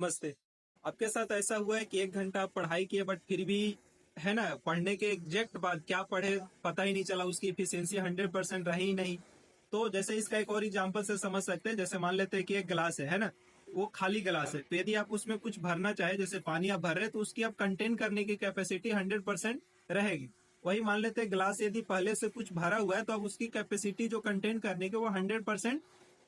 नमस्ते। आपके साथ ऐसा हुआ है कि 1 घंटा आप पढ़ाई किए बट फिर भी है ना, पढ़ने के एग्जैक्ट बाद क्या पढ़े पता ही नहीं चला, उसकी इफिशियंसी 100% रही ही नहीं। तो जैसे इसका एक और एग्जांपल से समझ सकते हैं, जैसे मान लेते हैं कि एक गिलास है ना, वो खाली गिलास है। तो यदि आप उसमें कुछ भरना चाहे, जैसे पानी आप भर रहे हैं, तो उसकी आप कंटेन करने की कैपेसिटी 100% रहेगी। वही मान लेते हैं गिलास यदि पहले से कुछ भरा हुआ है, तो अब उसकी कैपेसिटी जो कंटेन करने की वो 100%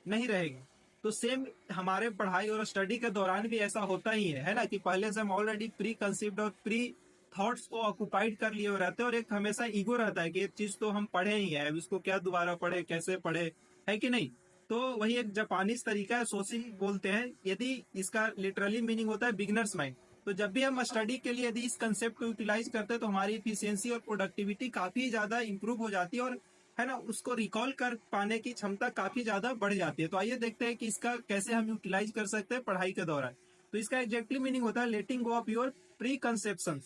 नहीं रहेगी। तो सेम हमारे पढ़ाई और स्टडी के दौरान भी ऐसा होता ही है ना, कि पहले से हम ऑलरेडी प्री कंसीव्ड और प्री थॉट्स को ऑक्युपाइड कर लिए रहते हैं, और एक हमेशा ईगो रहता है कि एक चीज तो हम पढ़े ही है, अब इसको क्या दोबारा पढ़े, कैसे पढ़े, है कि नहीं। तो वही एक जापानीज तरीका है, सोशी बोलते हैं। यदि इसका लिटरली मीनिंग होता है बिगनर्स माइंड। तो जब भी हम स्टडी के लिए यदि इस कंसेप्ट को यूटिलाइज करते हैं, तो हमारी इफिशियंसी और प्रोडक्टिविटी काफी ज्यादा इंप्रूव हो जाती है, और है ना, उसको रिकॉल कर पाने की क्षमता काफी ज्यादा बढ़ जाती है। तो आइए देखते हैं कि इसका कैसे हम यूटिलाइज कर सकते हैं पढ़ाई के दौरान। तो इसका एग्जैक्टली मीनिंग होता है लेटिंग गो ऑफ योर प्री कंसेप्शन,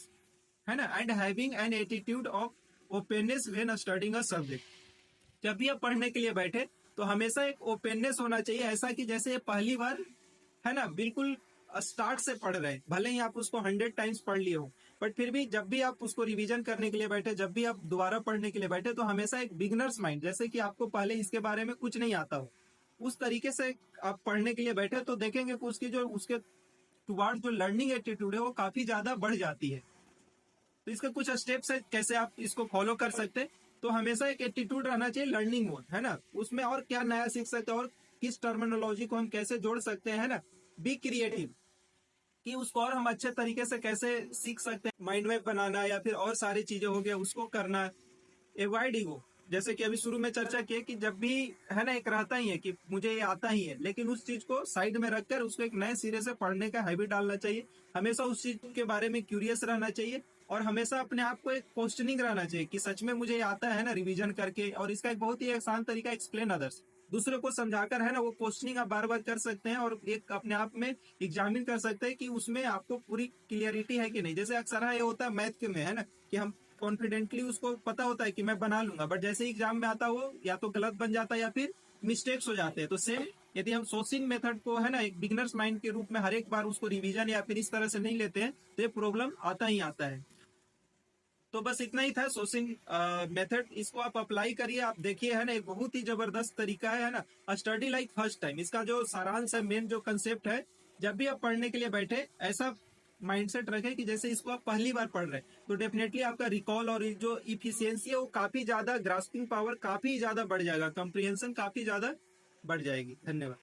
है ना, and having an attitude of openness when studying a subject. जब भी आप पढ़ने के लिए बैठे, तो हमेशा एक ओपननेस होना चाहिए, ऐसा कि जैसे ये पहली बार है ना, बिल्कुल स्टार्ट से पढ़ रहे हैं। भले ही आप उसको 100 टाइम्स पढ़ लिए हो, बट फिर भी जब भी आप उसको रिवीजन करने के लिए बैठे, जब भी आप दोबारा पढ़ने के लिए बैठे, तो हमेशा एक बिगनर्स माइंड, जैसे कि आपको पहले इसके बारे में कुछ नहीं आता हो, उस तरीके से आप पढ़ने के लिए बैठे, तो देखेंगे कि उसकी जो उसके टुवार्ड जो लर्निंग एटीट्यूड है वो काफी ज्यादा बढ़ जाती है। तो इसके कुछ स्टेप्स है कैसे आप इसको फॉलो कर सकते हैं। तो हमेशा एक एटीट्यूड रहना चाहिए लर्निंग मोड, है ना, उसमें और क्या नया सीख सकते हैं, और किस टर्मिनोलॉजी को हम कैसे जोड़ सकते हैं, है ना। बी क्रिएटिव, कि उसको और हम अच्छे तरीके से कैसे सीख सकते हैं, माइंड मैप बनाना या फिर और सारी चीजें हो गया उसको करना। एवॉइड ईगो, जैसे कि अभी शुरू में चर्चा की कि जब भी है ना, एक रहता ही है कि मुझे ये आता ही है, लेकिन उस चीज को साइड में रखकर उसको एक नए सिरे से पढ़ने का हैबिट डालना चाहिए। हमेशा उस चीज के बारे में क्यूरियस रहना चाहिए, और हमेशा अपने आप को एक क्वेश्चनिंग रहना चाहिए कि सच में मुझे ये आता है ना, रिवीजन करके। और इसका एक बहुत ही आसान तरीका, एक्सप्लेन अदर्स, दूसरे को समझाकर, है ना, वो क्वेश्चनिंग आप बार बार कर सकते हैं, और एक अपने आप में एग्जामिन कर सकते हैं कि उसमें आपको पूरी क्लियरिटी है कि नहीं। जैसे अक्सर ये होता है मैथ के में, है ना, कि हम कॉन्फिडेंटली उसको पता होता है कि मैं बना लूंगा, बट जैसे एग्जाम में आता हो या तो गलत बन जाता है या फिर मिस्टेक्स हो जाते हैं। तो सेम यदि हम सोचिंग मेथड को, है ना, एक बिगनर्स माइंड के रूप में हर एक बार उसको रिवीजन या फिर इस तरह से नहीं लेते हैं, तो ये प्रॉब्लम आता ही आता है। तो बस इतना ही था सोर्सिंग मेथड, इसको आप अप्लाई करिए, आप देखिए, है ना, एक बहुत ही जबरदस्त तरीका है ना, स्टडी लाइक फर्स्ट टाइम। इसका जो सारांश है, मेन जो कंसेप्ट है, जब भी आप पढ़ने के लिए बैठे, ऐसा माइंडसेट रखें कि जैसे इसको आप पहली बार पढ़ रहे हैं, तो डेफिनेटली आपका रिकॉल और जो इफिशियंसी है वो काफी ज्यादा, ग्रास्पिंग पावर काफी ज्यादा बढ़ जाएगा, कंप्रिहेंशन काफी ज्यादा बढ़ जाएगी। धन्यवाद।